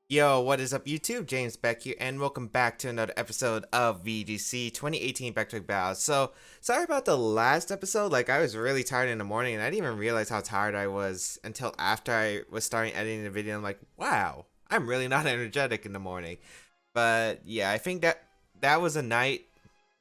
Yo, what is up YouTube? James Baek here, and welcome back to another episode of VGC 2018 Back Battles. So, sorry about the last episode, like I was really tired in the morning, and I didn't even realize how tired I was until after I was starting editing the video. I'm like, wow, I'm really not energetic in the morning. But yeah, I think that was a night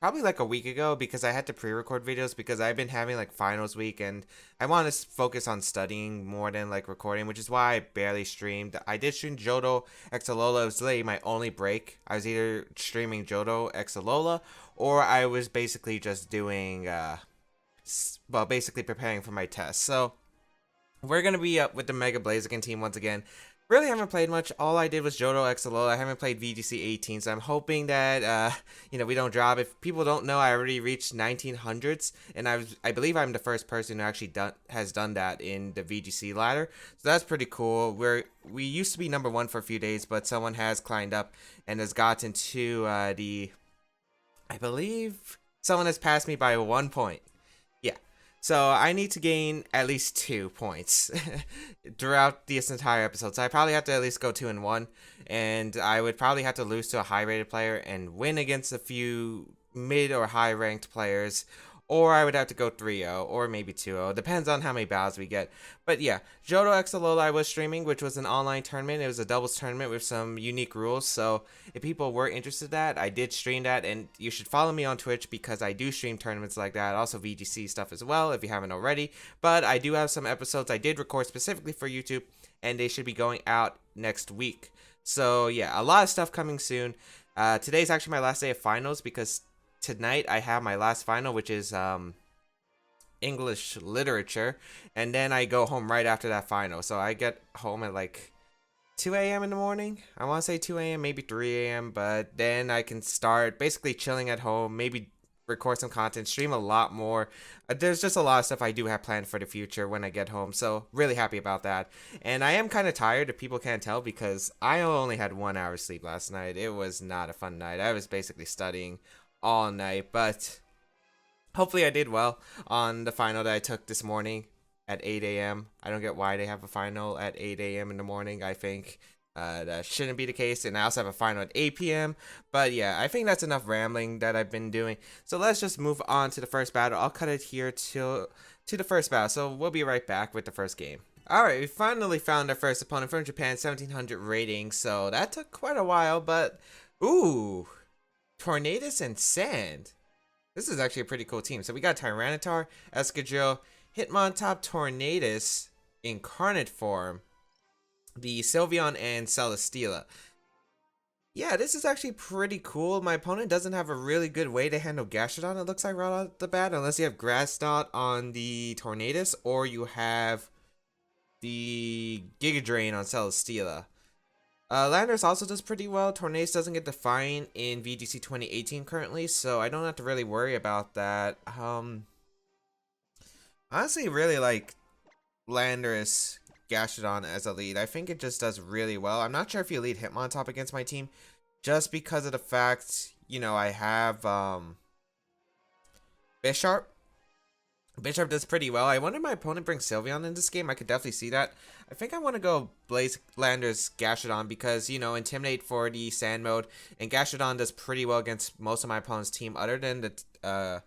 probably like a week ago because I had to pre-record videos because I've been having like finals week and I want to focus on studying more than like recording, which is why I barely streamed. I did stream Johto X Alola. It was literally my only break. I was either streaming Johto X Alola or I was basically just doing well, basically preparing for my test. So we're gonna be up with the Mega Blaziken team once again. Really haven't played much. All I did was Johto X Alola. I haven't played VGC 18, so I'm hoping that we don't drop. If people don't know, I already reached 1900s, and I believe I'm the first person who actually has done that in the VGC ladder. So that's pretty cool. We used to be number one for a few days, but someone has climbed up and has gotten to I believe someone has passed me by 1 point. Yeah. So I need to gain at least 2 points throughout this entire episode. So I probably have to at least go 2-1, and I would probably have to lose to a high-rated player and win against a few mid or high-ranked players, or I would have to go 3-0 or maybe 2-0. Depends on how many battles we get. But yeah, Johto X Alola I was streaming, which was an online tournament. It was a doubles tournament with some unique rules. So if people were interested in that, I did stream that, and you should follow me on Twitch because I do stream tournaments like that. Also VGC stuff as well if you haven't already. But I do have some episodes I did record specifically for YouTube, and they should be going out next week. So yeah, a lot of stuff coming soon. Today's actually my last day of finals because tonight I have my last final, which is English literature, and then I go home right after that final. So I get home at like 2 a.m. in the morning. I want to say 2 a.m., maybe 3 a.m., but then I can start basically chilling at home, maybe record some content, stream a lot more. There's just a lot of stuff I do have planned for the future when I get home, so really happy about that. And I am kind of tired, if people can't tell, because I only had 1 hour sleep last night. It was not a fun night. I was basically studying all night, but hopefully I did well on the final that I took this morning at 8 a.m. I don't get why they have a final at 8 a.m. in the morning. I think that shouldn't be the case. And I also have a final at 8 p.m. But yeah, I think that's enough rambling that I've been doing. So let's just move on to the first battle. I'll cut it here to the first battle. So we'll be right back with the first game. Alright, we finally found our first opponent from Japan, 1700 rating. So that took quite a while, but ooh, Tornadus and Sand. This is actually a pretty cool team. So we got Tyranitar, Escadrille, Hitmontop, Tornadus, Incarnate Form, the Sylveon, and Celesteela. Yeah, this is actually pretty cool. My opponent doesn't have a really good way to handle Gastrodon, it looks like, right out the bat, unless you have Grass Knot on the Tornadus, or you have the Giga Drain on Celesteela. Landorus also does pretty well. Tornadus doesn't get Defiant in VGC 2018 currently, so I don't have to really worry about that. Honestly, really like Landorus Gastrodon as a lead. I think it just does really well. I'm not sure if you lead Hitmontop against my team, just because of the fact, I have Bisharp. Bisharp does pretty well. I wonder if my opponent brings Sylveon in this game. I could definitely see that. I think I want to go Blaze Landers Gastrodon because, Intimidate for the Sand mode. And Gastrodon does pretty well against most of my opponent's team other than the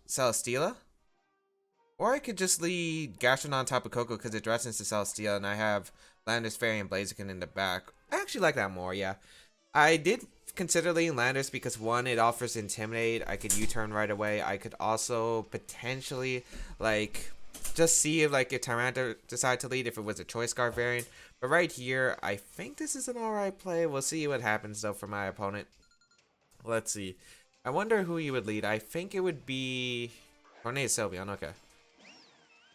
Celesteela. Or I could just lead Gastrodon on top of Coco because it threatens to Celesteela and I have Landers Fairy and Blaziken in the back. I actually like that more, yeah. I did consider leading Landers because one, it offers Intimidate. I could U-turn right away. I could also potentially just see if if Tyranitar decided to lead if it was a Choice Scarf variant. But right here, I think this is an alright play. We'll see what happens though for my opponent. Let's see. I wonder who you would lead. I think it would be Tornadus Sylveon. Okay.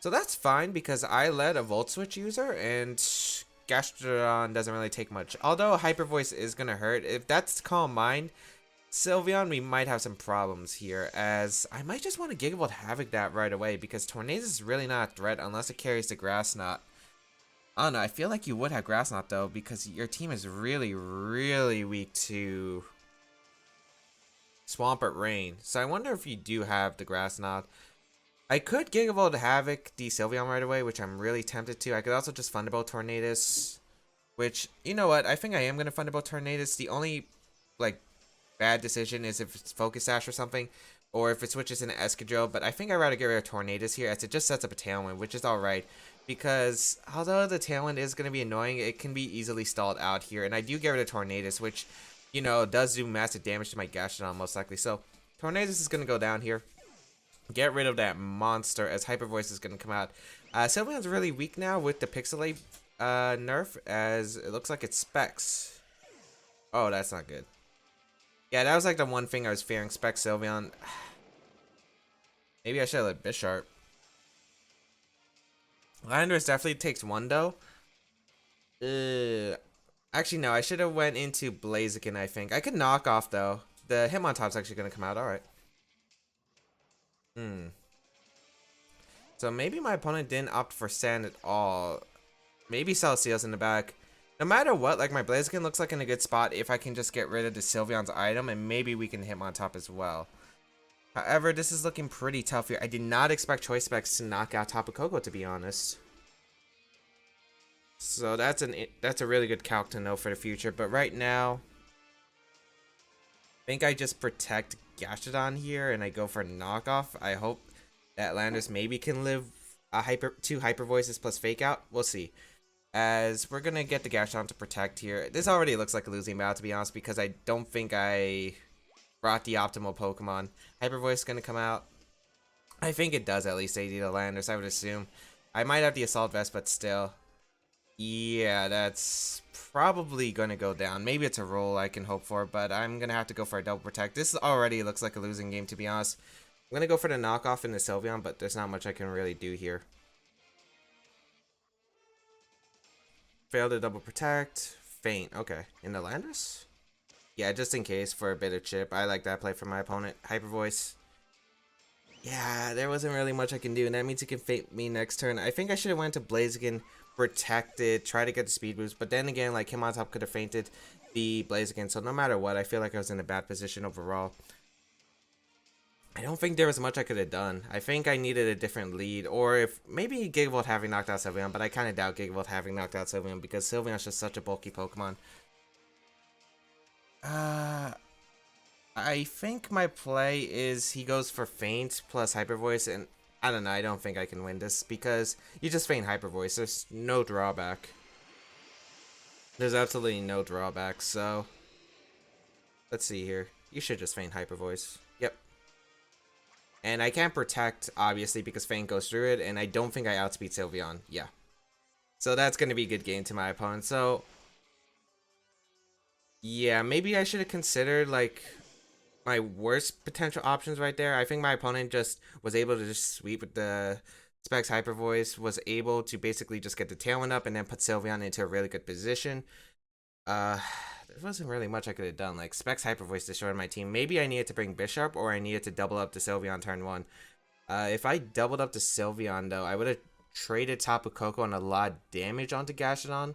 So that's fine because I led a Volt Switch user and Gastrodon doesn't really take much. Although Hyper Voice is going to hurt. If that's Calm Mind, Sylveon, we might have some problems here, as I might just want to Gigavolt Havoc that right away because Tornadus is really not a threat unless it carries the Grass Knot. I don't know, I feel like you would have Grass Knot though because your team is really, really weak to Swampert Rain. So I wonder if you do have the Grass Knot. I could Gigavolt Havoc the Sylveon right away, which I'm really tempted to. I could also just Thunderbolt Tornadus. Which, you know what? I think I am going to Thunderbolt Tornadus. The only, like, bad decision is if it's Focus Sash or something, or if it switches into Escadrille, but I think I'd rather get rid of Tornadus here, as it just sets up a Tailwind, which is alright, because although the Tailwind is going to be annoying, it can be easily stalled out here, and I do get rid of Tornadus, which, you know, does do massive damage to my Gastrodon, most likely, so Tornadus is going to go down here. Get rid of that monster, as Hyper Voice is going to come out. Sylveon's really weak now with the Pixelate nerf, as it looks like it's Specs. Oh, that's not good. Yeah, that was like the one thing I was fearing, Specs Sylveon. Maybe I should have let Bisharp. Landorus definitely takes one though. Actually, no, I should have went into Blaziken, I think. I could knock off though. The Hitmontop's actually going to come out, alright. So maybe my opponent didn't opt for Sand at all. Maybe Celesteel's in the back. No matter what, like, my Blaziken looks like in a good spot if I can just get rid of the Sylveon's item, and maybe we can Hitmontop as well. However, this is looking pretty tough here. I did not expect Choice Specs to knock out Tapu Koko, to be honest. So that's a really good calc to know for the future. But right now, I think I just protect Gastrodon here and I go for a knockoff. I hope that Landorus maybe can live two Hyper Voices plus Fake Out. We'll see. As we're gonna get the Gastrodon to protect here. This already looks like a losing battle, to be honest, because I don't think I brought the optimal Pokemon. Hyper Voice is gonna come out. I think it does at least AD to Landorus, I would assume. I might have the Assault Vest, but still. Yeah, that's probably gonna go down. Maybe it's a roll I can hope for, but I'm gonna have to go for a double protect. This already looks like a losing game, to be honest. I'm gonna go for the knockoff in the Sylveon, but there's not much I can really do here. Fail to double protect. Faint. Okay. In the Landorus? Yeah, just in case for a bit of chip. I like that play from my opponent. Hyper Voice. Yeah, there wasn't really much I can do, and that means he can faint me next turn. I think I should have went to Blaziken, protected, try to get the speed boost, but then again, like, Hitmontop could have fainted the Blaziken, so no matter what, I feel like I was in a bad position overall. I don't think there was much I could have done. I think I needed a different lead, or if maybe Gigavolt having knocked out Sylveon, but I kind of doubt Gigavolt having knocked out Sylveon because Sylveon's just such a bulky Pokemon. I think my play is he goes for Faint plus Hyper Voice, and I don't know, I don't think I can win this because you just Faint Hyper Voice. There's no drawback. There's absolutely no drawback, so let's see here. You should just Faint Hyper Voice. Yep. And I can't protect, obviously, because Faint goes through it, and I don't think I outspeed Sylveon. Yeah. So that's going to be a good game to my opponent. So, yeah, maybe I should have considered, like, my worst potential options right there. I think my opponent just was able to just sweep with the Specs Hyper Voice, was able to basically just get the Tailwind up and then put Sylveon into a really good position. There wasn't really much I could have done. Like, Specs Hyper Voice destroyed my team. Maybe I needed to bring Bisharp, or I needed to double up to Sylveon turn 1. If I doubled up to Sylveon, though, I would have traded Tapu Koko and a lot of damage onto Gastrodon.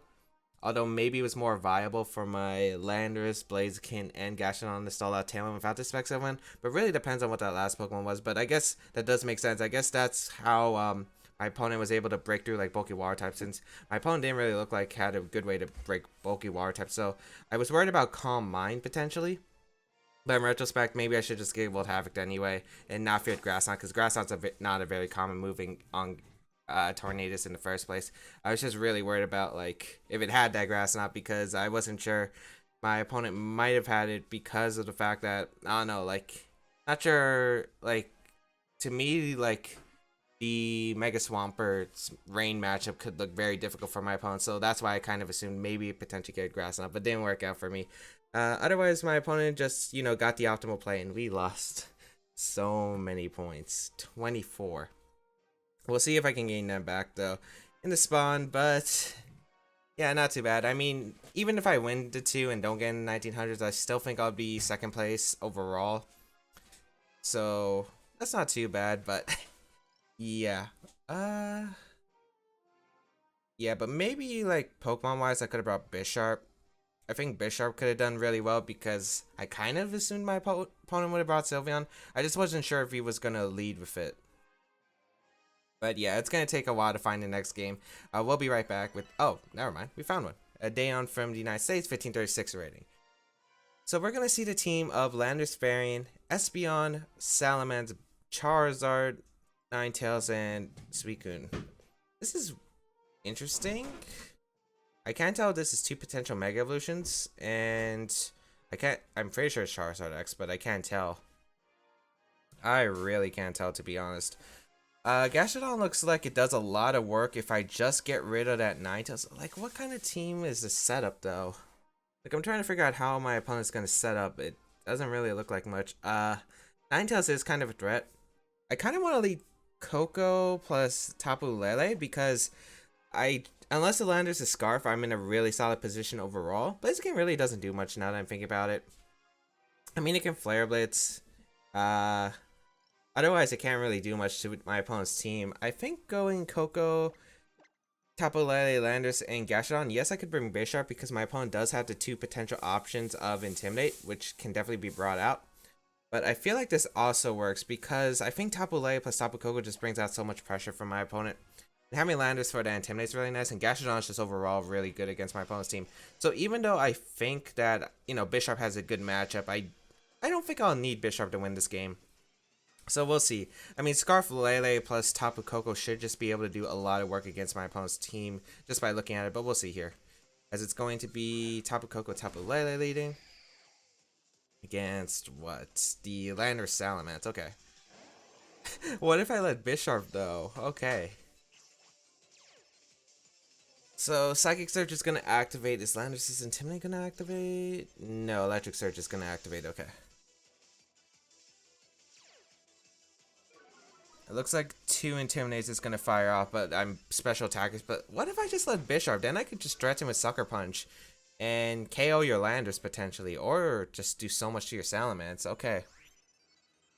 Although maybe it was more viable for my Landorus, Blaziken, and Gastrodon to stall out Tailwind without the Specs Sylveon. But really depends on what that last Pokemon was. But I guess that does make sense. I guess that's how my opponent was able to break through like bulky water type, since my opponent didn't really look like had a good way to break bulky water type. So I was worried about Calm Mind potentially. But in retrospect, maybe I should just Gigavolt Havoc anyway and not fear Grassnot, because Grassnot's not a very common moving on Tornadus in the first place. I was just really worried about like if it had that Grassnot, because I wasn't sure my opponent might have had it because of the fact that I don't know, like not sure, like to me like the Mega Swampert Rain matchup could look very difficult for my opponent, so that's why I kind of assumed maybe potentially get Grassnot, but didn't work out for me. Otherwise, my opponent just, you know, got the optimal play, and we lost so many points. 24. We'll see if I can gain them back, though, in the spawn, but yeah, not too bad. I mean, even if I win the 2 and don't get in the 1900s, I still think I'll be second place overall. So, that's not too bad, but yeah. Yeah, but maybe, like, Pokemon-wise, I could have brought Bisharp. I think Bisharp could have done really well because I kind of assumed my opponent would have brought Sylveon. I just wasn't sure if he was going to lead with it. But yeah, it's going to take a while to find the next game. We'll be right back with... Oh, never mind. We found one. a Dayon from the United States, 1536 rating. So we're going to see the team of Landorus Varian, Espeon, Salamence, Charizard, Ninetales, and Suicune. This is interesting. I can't tell if this is two potential Mega Evolutions, and I'm pretty sure it's Charizard X, but I can't tell. I really can't tell, to be honest. Gastrodon looks like it does a lot of work if I just get rid of that Ninetales. Like, what kind of team is the setup, though? Like, I'm trying to figure out how my opponent's going to set up. It doesn't really look like much. Ninetales is kind of a threat. I kind of want to lead Coco plus Tapu Lele because unless the Landorus is Scarf, I'm in a really solid position overall. Blaziken really doesn't do much now that I'm thinking about it. I mean, it can Flare Blitz. Otherwise, it can't really do much to my opponent's team. I think going Coco, Tapu Lele, Landorus, and Gastrodon. Yes, I could bring Bisharp because my opponent does have the two potential options of Intimidate, which can definitely be brought out. But I feel like this also works because I think Tapu Lele plus Tapu Koko just brings out so much pressure from my opponent. And having Landorus for the Intimidate is really nice, and Gastrodon is just overall really good against my opponent's team. So even though I think that, you know, Bisharp has a good matchup, I don't think I'll need Bisharp to win this game. So we'll see. I mean, Scarf Lele plus Tapu Koko should just be able to do a lot of work against my opponent's team just by looking at it, but we'll see here. As it's going to be Tapu Koko, Tapu Lele leading. Against what? The Landorus Salamence. Okay. What if I let Bisharp though? Okay. So Psychic Surge is going to activate. Is Landorus' Intimidate going to activate? No, Electric Surge is going to activate. Okay. It looks like 2 Intimidates is going to fire off, but I'm special attackers. But what if I just let Bisharp? Then I could just threaten with Sucker Punch and KO your Landorus potentially, or just do so much to your Salamence. Okay.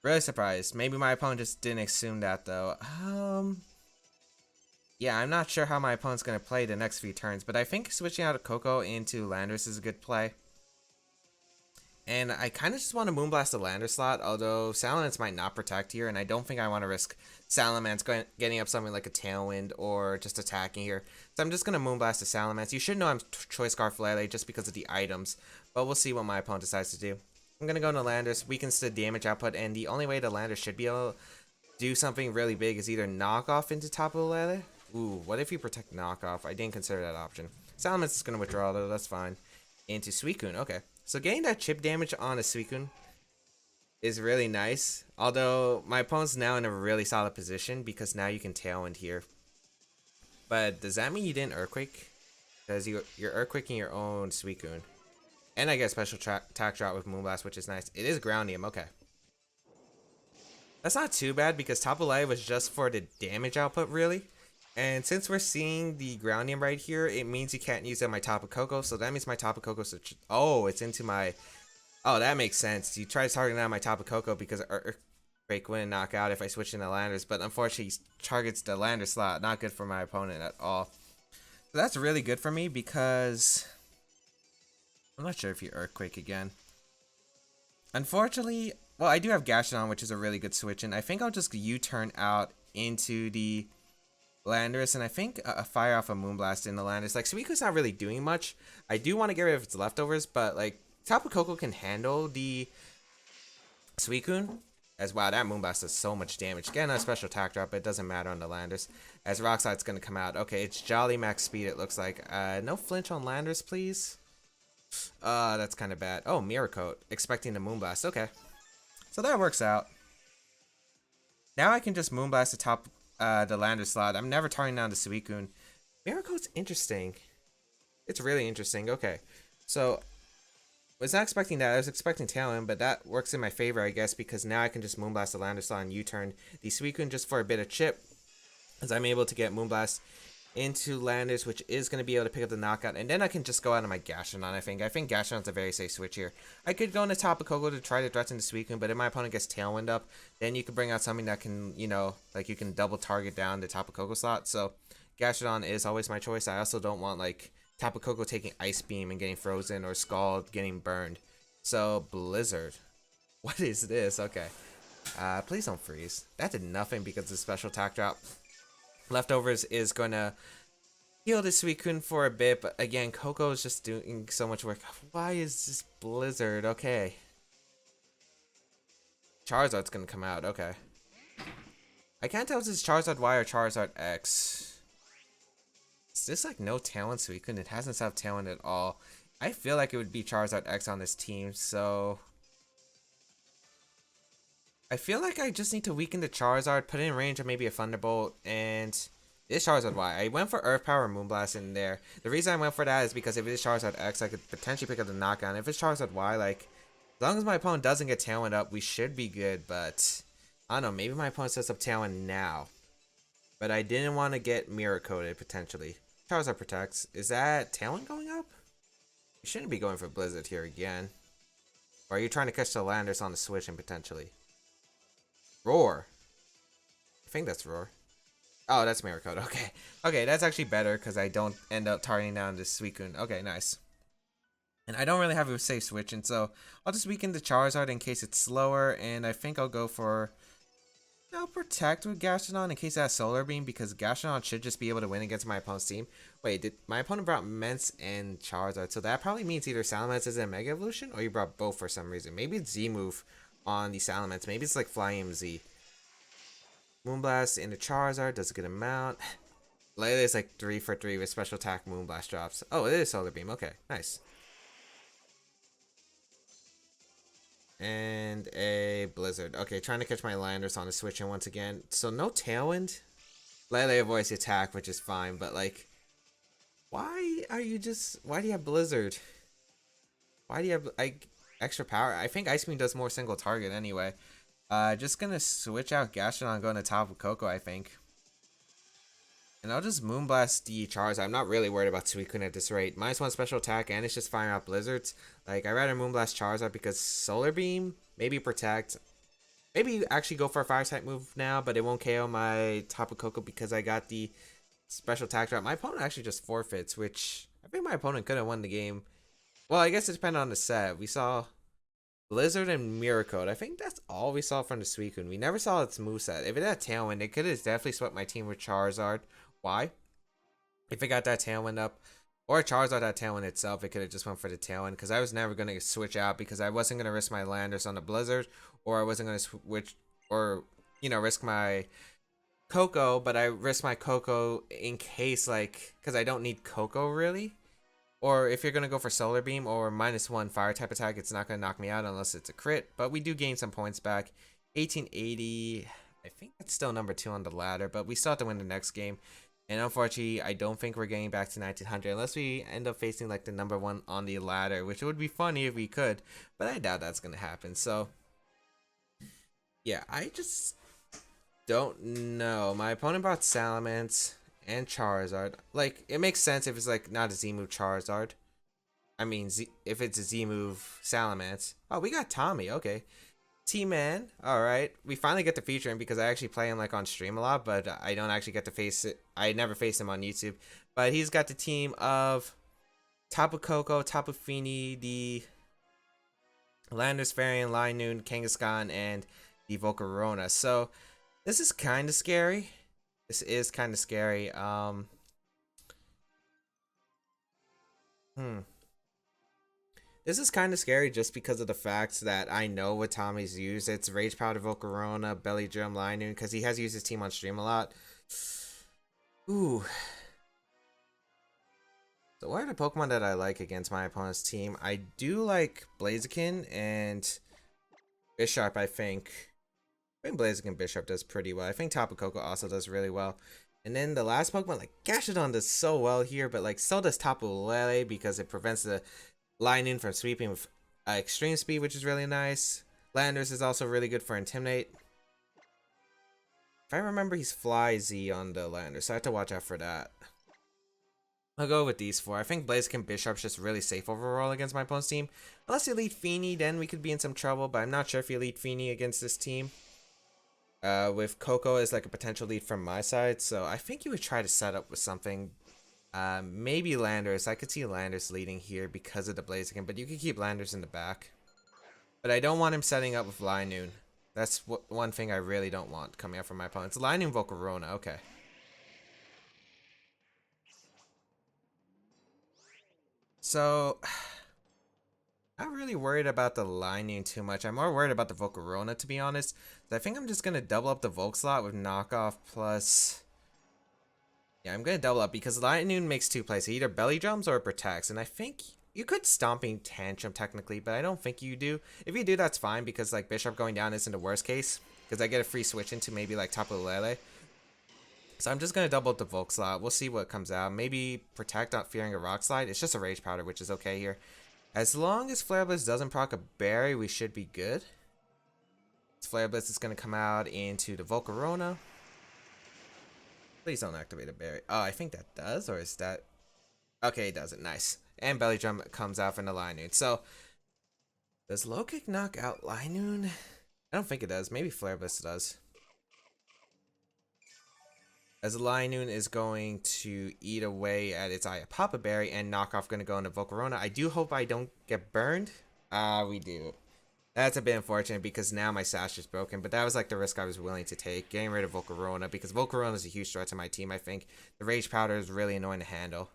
Really surprised. Maybe my opponent just didn't assume that though. Yeah, I'm not sure how my opponent's going to play the next few turns, but I think switching out of Coco into Landorus is a good play. And I kind of just want to Moonblast the Landorus slot, although Salamence might not protect here, and I don't think I want to risk Salamence getting up something like a Tailwind or just attacking here. So I'm just going to Moonblast the Salamence. You should know I'm Choice Scarf Lele just because of the items, but we'll see what my opponent decides to do. I'm going to go into Landorus, weakens the damage output, and the only way the Landorus should be able to do something really big is either knock off into Tapu Lele. Ooh, what if you protect knockoff? I didn't consider that option. Salamence is going to withdraw though, that's fine. Into Suicune, okay. So getting that chip damage on a Suicune is really nice. Although my opponent's now in a really solid position because now you can Tailwind here. But does that mean you didn't Earthquake? Because you're Earthquaking your own Suicune. And I get special attack shot with Moonblast, which is nice. It is Groundium, okay. That's not too bad because Tapu Lele was just for the damage output really. And since we're seeing the Groundium right here, it means you can't use it on my Tapu Koko. So that means my Tapu Koko... Oh, it's into my... Oh, that makes sense. You try to target out my Tapu Koko because Earthquake wouldn't knock out if I switch into Landorus. But unfortunately, he targets the Landorus slot. Not good for my opponent at all. So that's really good for me because... I'm not sure if you Earthquake again. Unfortunately... Well, I do have Gastrodon, which is a really good switch. And I think I'll just U-turn out into the... Landorus, and I think fire off a Moonblast in the Landorus. Like, Suicune's not really doing much. I do want to get rid of its leftovers, but, like, Tapu Koko can handle the Suicune. As, wow, that Moonblast does so much damage. Again, a special attack drop, but it doesn't matter on the Landorus. As Rock Slide's going to come out. Okay, it's Jolly Max Speed, it looks like. No flinch on Landorus, please. That's kind of bad. Oh, Mirror Coat. Expecting the Moonblast. Okay. So that works out. Now I can just Moonblast the Landorus slot. I'm never turning down the Suicune. Mirror Coat's interesting. It's really interesting. Okay. So, I was not expecting that. I was expecting Tailwind, but that works in my favor, I guess, because now I can just Moonblast the Landorus slot and U-turn the Suicune just for a bit of chip. As I'm able to get Moonblast into Landorus, which is going to be able to pick up the knockout. And then I can just go out of my Gastrodon, I think. I think Gastrodon's a very safe switch here. I could go into Tapu Koko to try to threaten the Suicune, but if my opponent gets Tailwind up, then you can bring out something that can, you know, like you can double target down the Tapu Koko slot. So Gastrodon is always my choice. I also don't want, like, Tapu Koko taking Ice Beam and getting frozen or Scald getting burned. So Blizzard. What is this? Okay. Please don't freeze. That did nothing because of the special attack drop. Leftovers is going to heal this Suicune for a bit, but again, Coco is just doing so much work. Why is this Blizzard? Okay. Charizard's gonna come out, okay. I can't tell if this is Charizard Y or Charizard X. Is this like no Talon Suicune? It hasn't stopped Talon at all. I feel like it would be Charizard X on this team, so I feel like I just need to weaken the Charizard, put it in range of maybe a Thunderbolt, and it's Charizard Y. I went for Earth Power and Moonblast in there. The reason I went for that is because if it is Charizard X, I could potentially pick up the knockdown. If it's Charizard Y, like, as long as my opponent doesn't get Tailwind up, we should be good, but I don't know, maybe my opponent sets up Tailwind now. But I didn't want to get Mirror Coated, potentially. Charizard protects. Is that Tailwind going up? You shouldn't be going for Blizzard here again. Or are you trying to catch the Landers on the switch and potentially? Roar. I think that's Roar. Oh, that's Mirror Coat. Okay. Okay, that's actually better because I don't end up targeting down this Suicune. Okay, nice. And I don't really have a safe switch, and so I'll just weaken the Charizard in case it's slower, and I think I'll go for Protect with Gastrodon in case it has Solar Beam, because Gastrodon should just be able to win against my opponent's team. Wait, did my opponent brought Mence and Charizard, so that probably means either Salamence is a Mega Evolution, or you brought both for some reason. Maybe it's Z-move on the Salamence. Maybe it's like Flying Z. Moonblast into Charizard does a good amount. Layla is like 3 for 3 with special attack Moonblast drops. Oh, it is Solar Beam. Okay, nice. And a Blizzard. Okay, trying to catch my Landers on the switch and once again. So no Tailwind. Layla avoids the attack, which is fine, but like, why do you have Blizzard? Why do you have like extra power? I think Ice Beam does more single target anyway. Just gonna switch out Gastrodon and go on the top of Coco, I think. And I'll just Moonblast the Charizard. I'm not really worried about Suicune at this rate. -1 special attack, and it's just firing out Blizzards. Like, I'd rather Moonblast Charizard because Solar Beam, maybe Protect. Maybe actually go for a Fire-type move now, but it won't KO my Tapu Koko because I got the special attack drop. My opponent actually just forfeits, which I think my opponent could have won the game. Well, I guess it depended on the set. We saw Blizzard and Mirror Coat. I think that's all we saw from the Suicune. We never saw its moveset. If it had Tailwind, it could have definitely swept my team with Charizard. Why? If it got that Tailwind up, or Charizard that Tailwind itself, it could have just went for the Tailwind, because I was never going to switch out, because I wasn't going to risk my Landers on the Blizzard, or I wasn't going to switch, or, you know, risk my Coco, but I risk my Coco in case, like, because I don't need Coco, really. Or if you're going to go for Solar Beam or -1 Fire-type attack, it's not going to knock me out unless it's a crit, but we do gain some points back. 1880, I think that's still number 2 on the ladder, but we still have to win the next game. And unfortunately, I don't think we're getting back to 1900 unless we end up facing like the number 1 on the ladder, which would be funny if we could, but I doubt that's going to happen. So, yeah, I just don't know. My opponent brought Salamence and Charizard. Like, it makes sense if it's like not a Z-move Charizard. I mean, if it's a Z-move Salamence. Oh, we got Tommy. Okay. T-Man, alright. We finally get to feature him because I actually play him like on stream a lot, but I don't actually get to face it. I never face him on YouTube. But he's got the team of Tapu Koko, Tapu Fini, the Landers Fairy, Linoone, Kangaskhan, and the Volcarona. So this is kind of scary. This is kind of scary. This is kind of scary just because of the fact that I know what Tommy's used. It's Rage Powder, Volcarona, Belly Drum, Linoone, because he has used his team on stream a lot. Ooh. So what are the Pokemon that I like against my opponent's team? I do like Blaziken and Bisharp, I think. I think Blaziken Bisharp does pretty well. I think Tapu Koko also does really well. And then the last Pokemon, like Gastrodon does so well here, but like so does Tapu Lele because it prevents the Linoone from sweeping with extreme speed, which is really nice. Landers is also really good for Intimidate. If I remember, he's Fly Z on the Landers, so I have to watch out for that. I'll go with these 4. I think Blaziken Bisharp's just really safe overall against my opponent's team. Unless you lead Fini, then we could be in some trouble, but I'm not sure if you lead Fini against this team. With Coco as like a potential lead from my side, so I think you would try to set up with something. Maybe Landers. I could see Landers leading here because of the Blaziken, but you could keep Landers in the back. But I don't want him setting up with Linoone. That's one thing I really don't want coming out from my opponents. Linoone Volcarona, okay. So, not really worried about the Linoone too much. I'm more worried about the Volcarona, to be honest. So I think I'm just going to double up the Volk slot with knockoff plus... Yeah, I'm going to double up because Linoone makes two plays. It either belly drums or it protects. And I think you could Stomping Tantrum technically, but I don't think you do. If you do, that's fine because like Bishop going down isn't the worst case. Because I get a free switch into maybe like Tapu Lele. So I'm just going to double up the Volk slot. We'll see what comes out. Maybe protect not fearing a Rock Slide. It's just a Rage Powder, which is okay here. As long as Flare Blitz doesn't proc a berry, we should be good. Flare Blitz is going to come out into the Volcarona. Please don't activate a berry. Oh, I think that does, or is that... Okay, it doesn't. Nice. And Belly Drum comes out from the Linoone. So, does Low Kick knock out Linoone? I don't think it does. Maybe Flare Blitz does. As Linoone is going to eat away at its Papa Berry, and Knockoff going to go into Volcarona. I do hope I don't get burned. We do. That's a bit unfortunate because now my Sash is broken, but that was like the risk I was willing to take, getting rid of Volcarona, because Volcarona is a huge threat to my team, I think. The Rage Powder is really annoying to handle.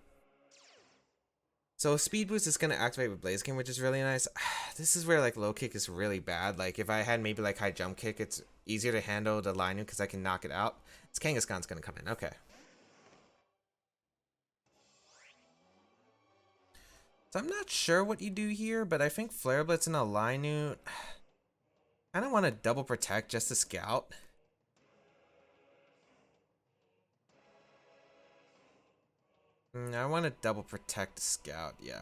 So Speed Boost is going to activate with Blaziken, which is really nice. This is where like Low Kick is really bad. Like if I had maybe like High Jump Kick, it's easier to handle the Linoone because I can knock it out. It's Kangaskhan's going to come in. Okay. So I'm not sure what you do here, but I think Flare Blitz and a Linoone... I don't want to double protect just to scout. I want to double protect the scout, yeah.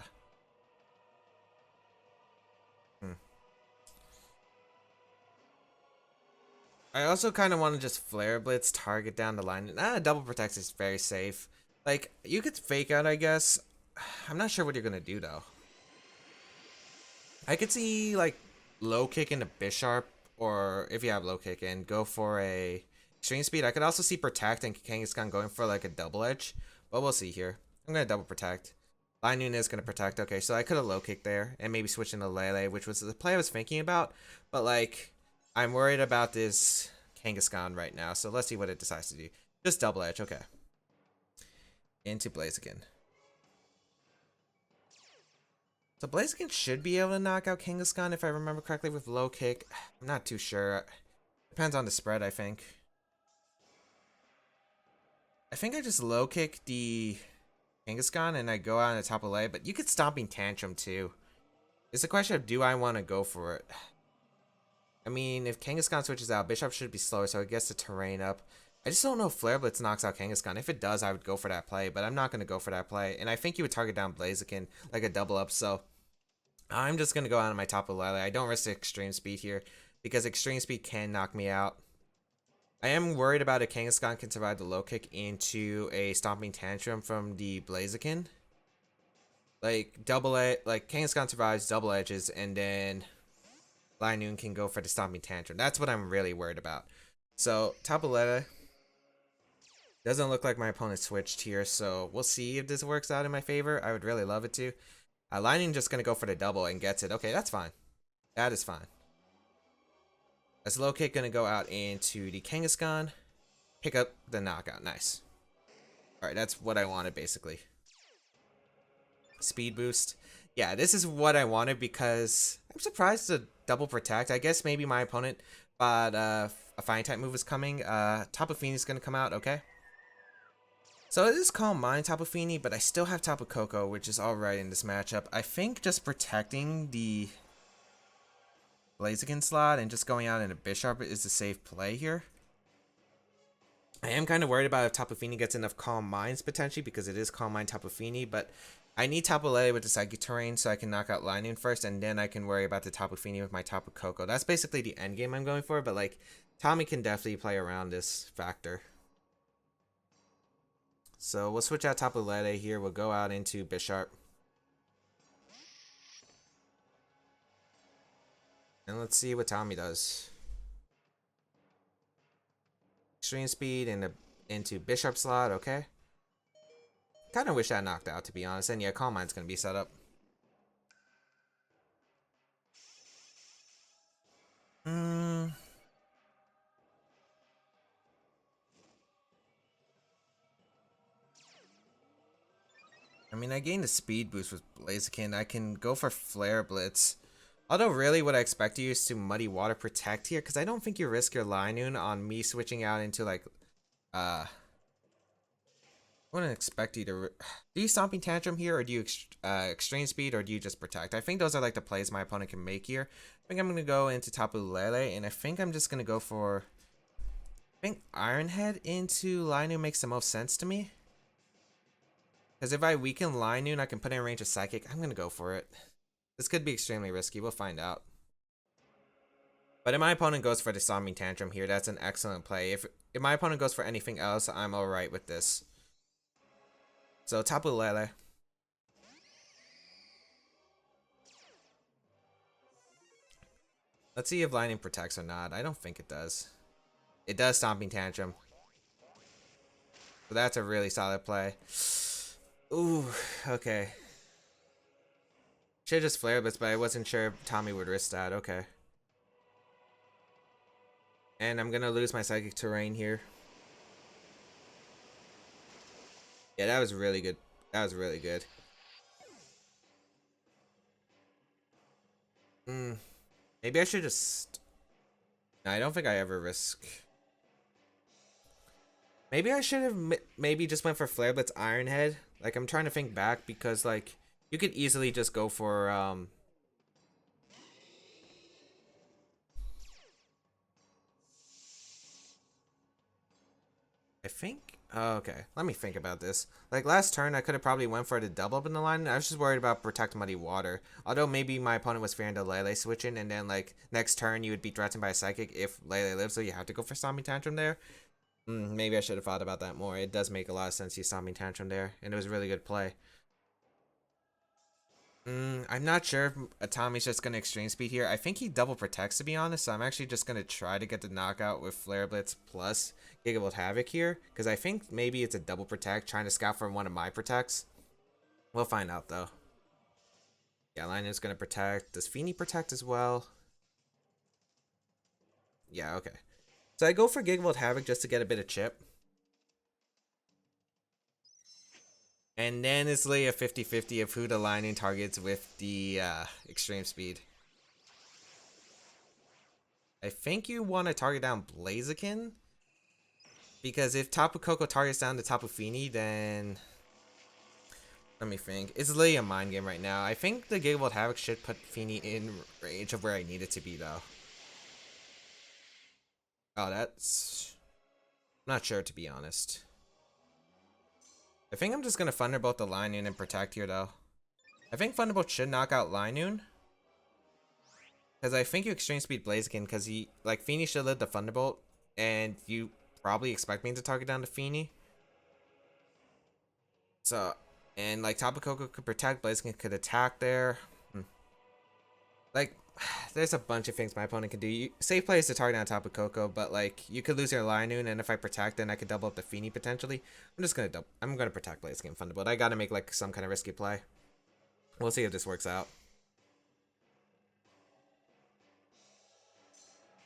I also kind of want to just Flare Blitz, target down the line. Double protect is very safe. Like, you could fake out, I guess. I'm not sure what you're going to do, though. I could see, like, low kick into Bisharp, or if you have low kick in, go for a extreme speed. I could also see protect and Kangaskhan going for, like, a double edge. But we'll see here. I'm going to double protect. Linoone is going to protect. Okay, so I could have low kicked there and maybe switch into Lele, which was the play I was thinking about. But, like, I'm worried about this Kangaskhan right now. So let's see what it decides to do. Just double edge. Okay. Into Blaziken. So Blaziken should be able to knock out Kangaskhan if I remember correctly with low kick. I'm not too sure. Depends on the spread, I think. I think I just low kick the Kangaskhan and I go out on the top of lay, but you could Stomping Tantrum too. It's a question of do I want to go for it? I mean, if Kangaskhan switches out, Bishop should be slower, so it gets the terrain up. I just don't know if Flare Blitz knocks out Kangaskhan. If it does, I would go for that play, but I'm not going to go for that play. And I think you would target down Blaziken like a double up, so I'm just going to go out on my top of Lele. I don't risk the extreme speed here because extreme speed can knock me out. I am worried about if Kangaskhan can survive the low kick into a Stomping Tantrum from the Blaziken. Like, Kangaskhan survives double edges, and then Linoone can go for the Stomping Tantrum. That's what I'm really worried about. So, Tapu Lele. Doesn't look like my opponent switched here, so we'll see if this works out in my favor. I would really love it to. Linoone just going to go for the double and gets it. Okay, that's fine. That is fine. That's low kick going to go out into the Kangaskhan. Pick up the knockout. Nice. Alright, that's what I wanted, basically. Speed boost. Yeah, this is what I wanted because I'm surprised to double protect. I guess maybe my opponent thought a Fine type move was coming. Tapu Fini is going to come out. Okay. So it is Calm Mind Tapu Fini, but I still have Tapu Koko, which is alright in this matchup. I think just protecting the Blaziken slot and just going out into Bisharp is a safe play here. I am kind of worried about if Tapu Fini gets enough Calm Minds potentially because it is Calm Mind Tapu Fini, but I need Tapu Lele with the Psychic Terrain so I can knock out Linoone first, and then I can worry about the Tapu Fini with my Tapu Koko. That's basically the end game I'm going for, but like Tommy can definitely play around this factor. So we'll switch out Tapu Lele here. We'll go out into Bisharp. And let's see what Tommy does. Extreme speed into Bisharp slot, okay. Kind of wish that knocked out, to be honest. And yeah, Calm Mind's going to be set up. I mean, I gained a speed boost with Blaziken. I can go for Flare Blitz. Although, really, what I expect you is to Muddy Water Protect here, because I don't think you risk your Linoone on me switching out into, like, I wouldn't expect you to... Do you Stomping Tantrum here, or do you Extreme Speed, or do you just Protect? I think those are, like, the plays my opponent can make here. I think I'm going to go into Tapu Lele, and I think I'm just going to go for... I think Iron Head into Linoone makes the most sense to me. Because if I weaken Linoone, I can put in range of Psychic. I'm going to go for it. This could be extremely risky. We'll find out. But if my opponent goes for the Stomping Tantrum here, that's an excellent play. If my opponent goes for anything else, I'm alright with this. So, Tapu Lele. Let's see if Lightning protects or not. I don't think it does. It does Stomping Tantrum. So that's a really solid play. Ooh, okay. Should've just Flare Blitz, but I wasn't sure if Tommy would risk that. Okay. And I'm gonna lose my Psychic Terrain here. Yeah, that was really good. That was really good. Maybe I should just... No, I don't think I ever risk... Maybe I should have maybe just went for Flare Blitz Iron Head. Like, I'm trying to think back because, like, you could easily just go for, I think... Oh, okay, let me think about this. Like, last turn, I could have probably went for the double up in the line. I was just worried about Protect Muddy Water. Although, maybe my opponent was fearing the Lele switching, and then, like, next turn, you would be threatened by a Psychic if Lele lives, so you have to go for Stomping Tantrum there. Maybe I should have thought about that more. It does make a lot of sense, you Stomping Tantrum there, and it was a really good play. I'm not sure if Tommy's just going to Extreme Speed here. I think he double protects, to be honest, so I'm actually just going to try to get the knockout with Flare Blitz plus Gigavolt Havoc here, because I think maybe it's a double protect, trying to scout for one of my protects. We'll find out, though. Yeah, Linoone's going to protect. Does Feeny protect as well? Yeah, okay. So I go for Gigavolt Havoc just to get a bit of chip. And then it's really a 50-50 of who the Linoone targets with the Extreme Speed. I think you want to target down Blaziken. Because if Tapu Koko targets down the Tapu Fini, then... Let me think. It's literally a mind game right now. I think the Gigavolt Havoc should put Fini in range of where I need it to be, though. Oh, that's... I'm not sure, to be honest. I think I'm just going to Thunderbolt the Linoone and Protect here, though. I think Thunderbolt should knock out Linoone. Because I think you Extreme Speed Blaziken, because he, like, Fini should live the Thunderbolt. And you probably expect me to target down the Fini. So, and, like, Tapu Koko could Protect, Blaziken could attack there. Like, there's a bunch of things my opponent can do. Safe play is to target down Tapu Koko, but, like, you could lose your Linoone, and if I Protect, then I could double up the Fini potentially. I'm gonna Protect Blaziken Thunderbolt. I gotta make, like, some kind of risky play. We'll see if this works out.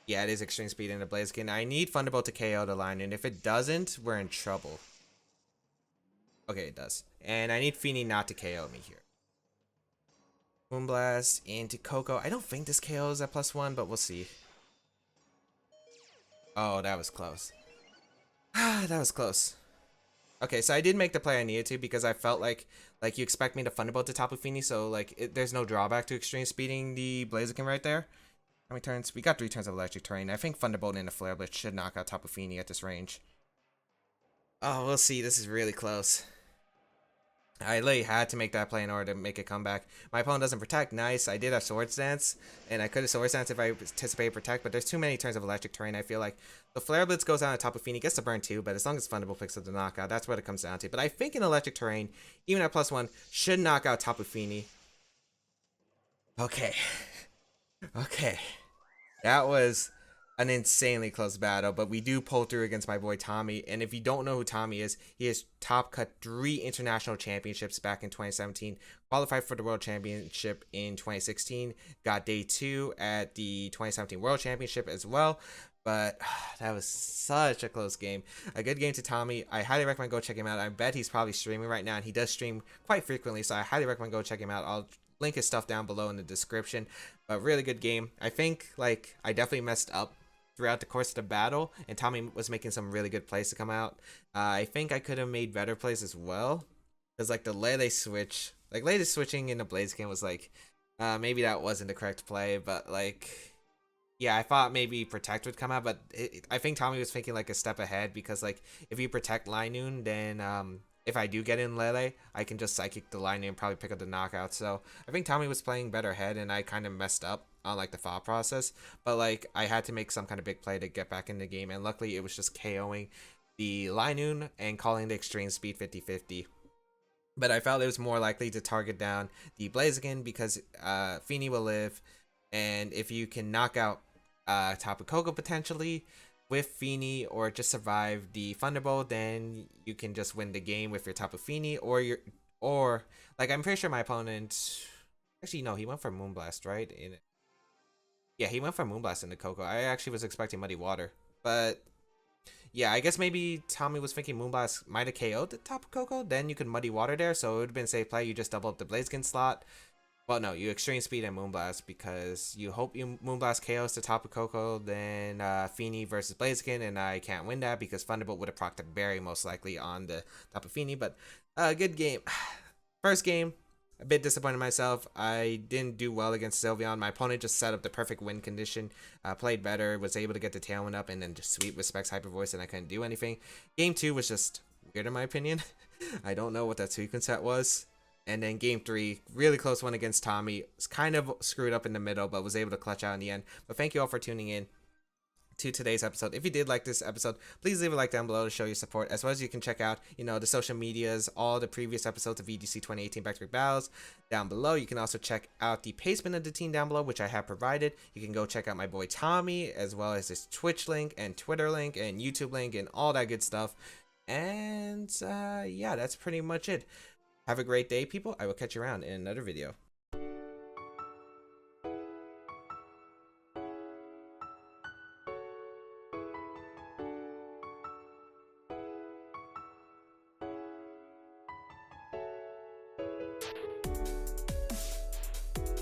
Yeah, it is Extreme Speed into Blaziken. I need Thunderbolt to KO the Linoone. If it doesn't, we're in trouble. Okay, it does. And I need Fini not to KO me here. Moonblast into Koko. I don't think this KOs at +1, but we'll see. Oh, that was close. That was close. Okay, so I did make the play I needed to because I felt like you expect me to Thunderbolt to Tapu Fini, so like there's no drawback to Extreme Speeding the Blaziken right there. How many turns? We got 3 turns of Electric Terrain. I think Thunderbolt into Flare Blitz should knock out Tapu Fini at this range. Oh, we'll see. This is really close. I literally had to make that play in order to make a comeback. My opponent doesn't Protect. Nice. I did have Swords Dance, and I could have Swords Dance if I anticipated Protect, but there's too many turns of Electric Terrain, I feel like. The Flare Blitz goes on Tapu Fini, gets the burn too, but as long as Thunderbolt picks up the knockout, that's what it comes down to. But I think in Electric Terrain, even at +1, should knock out Tapu Fini. Okay. Okay. That was an insanely close battle, but we do pull through against my boy Tommy. And if you don't know who Tommy is, he has top cut 3 international championships back in 2017, qualified for the World Championship in 2016, got day 2 at the 2017 World Championship as well, But that was such a close game. A good game to Tommy. I highly recommend go check him out. I bet he's probably streaming right now, and he does stream quite frequently, so I highly recommend go check him out. I'll link his stuff down below in the description. But really good game. I think like I definitely messed up throughout the course of the battle, and Tommy was making some really good plays to come out. I think I could have made better plays as well, because like the Lele switch, like Lele switching in the Blaziken was like, maybe that wasn't the correct play, but like, yeah, I thought maybe Protect would come out, but I think Tommy was thinking like a step ahead, because like if you protect Linoone, then if I do get in Lele, I can just Psychic the Linoone and probably pick up the knockout. So I think Tommy was playing better ahead, and I kind of messed up on like the thought process. But like I had to make some kind of big play to get back in the game, and luckily it was just KOing the Linoone and calling the extreme speed 50-50. But I felt it was more likely to target down the Blaziken, because Feeny will live, and if you can knock out Tapu Koko potentially with Feeny, or just survive the Thunderbolt, then you can just win the game with your Tapu Fini, or like I'm pretty sure my opponent, actually no, he went for Moonblast, right? Yeah, he went for Moonblast in the Koko. I actually was expecting Muddy Water, but yeah, I guess maybe Tommy was thinking Moonblast might have KO'd the Tapu Koko, then you could Muddy Water there, so it would have been safe play. You just double up the Blaziken slot. Well, no, you Extreme Speed and Moonblast, because you hope you Moonblast KOs to Tapu Koko, then Feeny versus Blaziken, and I can't win that because Thunderbolt would have procced a berry most likely on the Tapu Fini. But good game. First game, a bit disappointed in myself. I didn't do well against Sylveon. My opponent just set up the perfect win condition, played better, was able to get the Tailwind up, and then just sweep with Specs Hyper Voice, and I couldn't do anything. Game 2 was just weird in my opinion. I don't know what that sequence set was. And then game 3, really close one against Tommy. Was kind of screwed up in the middle, but was able to clutch out in the end. But thank you all for tuning in to today's episode. If you did like this episode, please leave a like down below to show your support, as well as you can check out, the social medias, all the previous episodes of VGC 2018 Back-to-Back Battles down below. You can also check out the placement of the team down below, which I have provided. You can go check out my boy Tommy, as well as his Twitch link and Twitter link and YouTube link and all that good stuff. And yeah, that's pretty much it. Have a great day, people. I will catch you around in another video.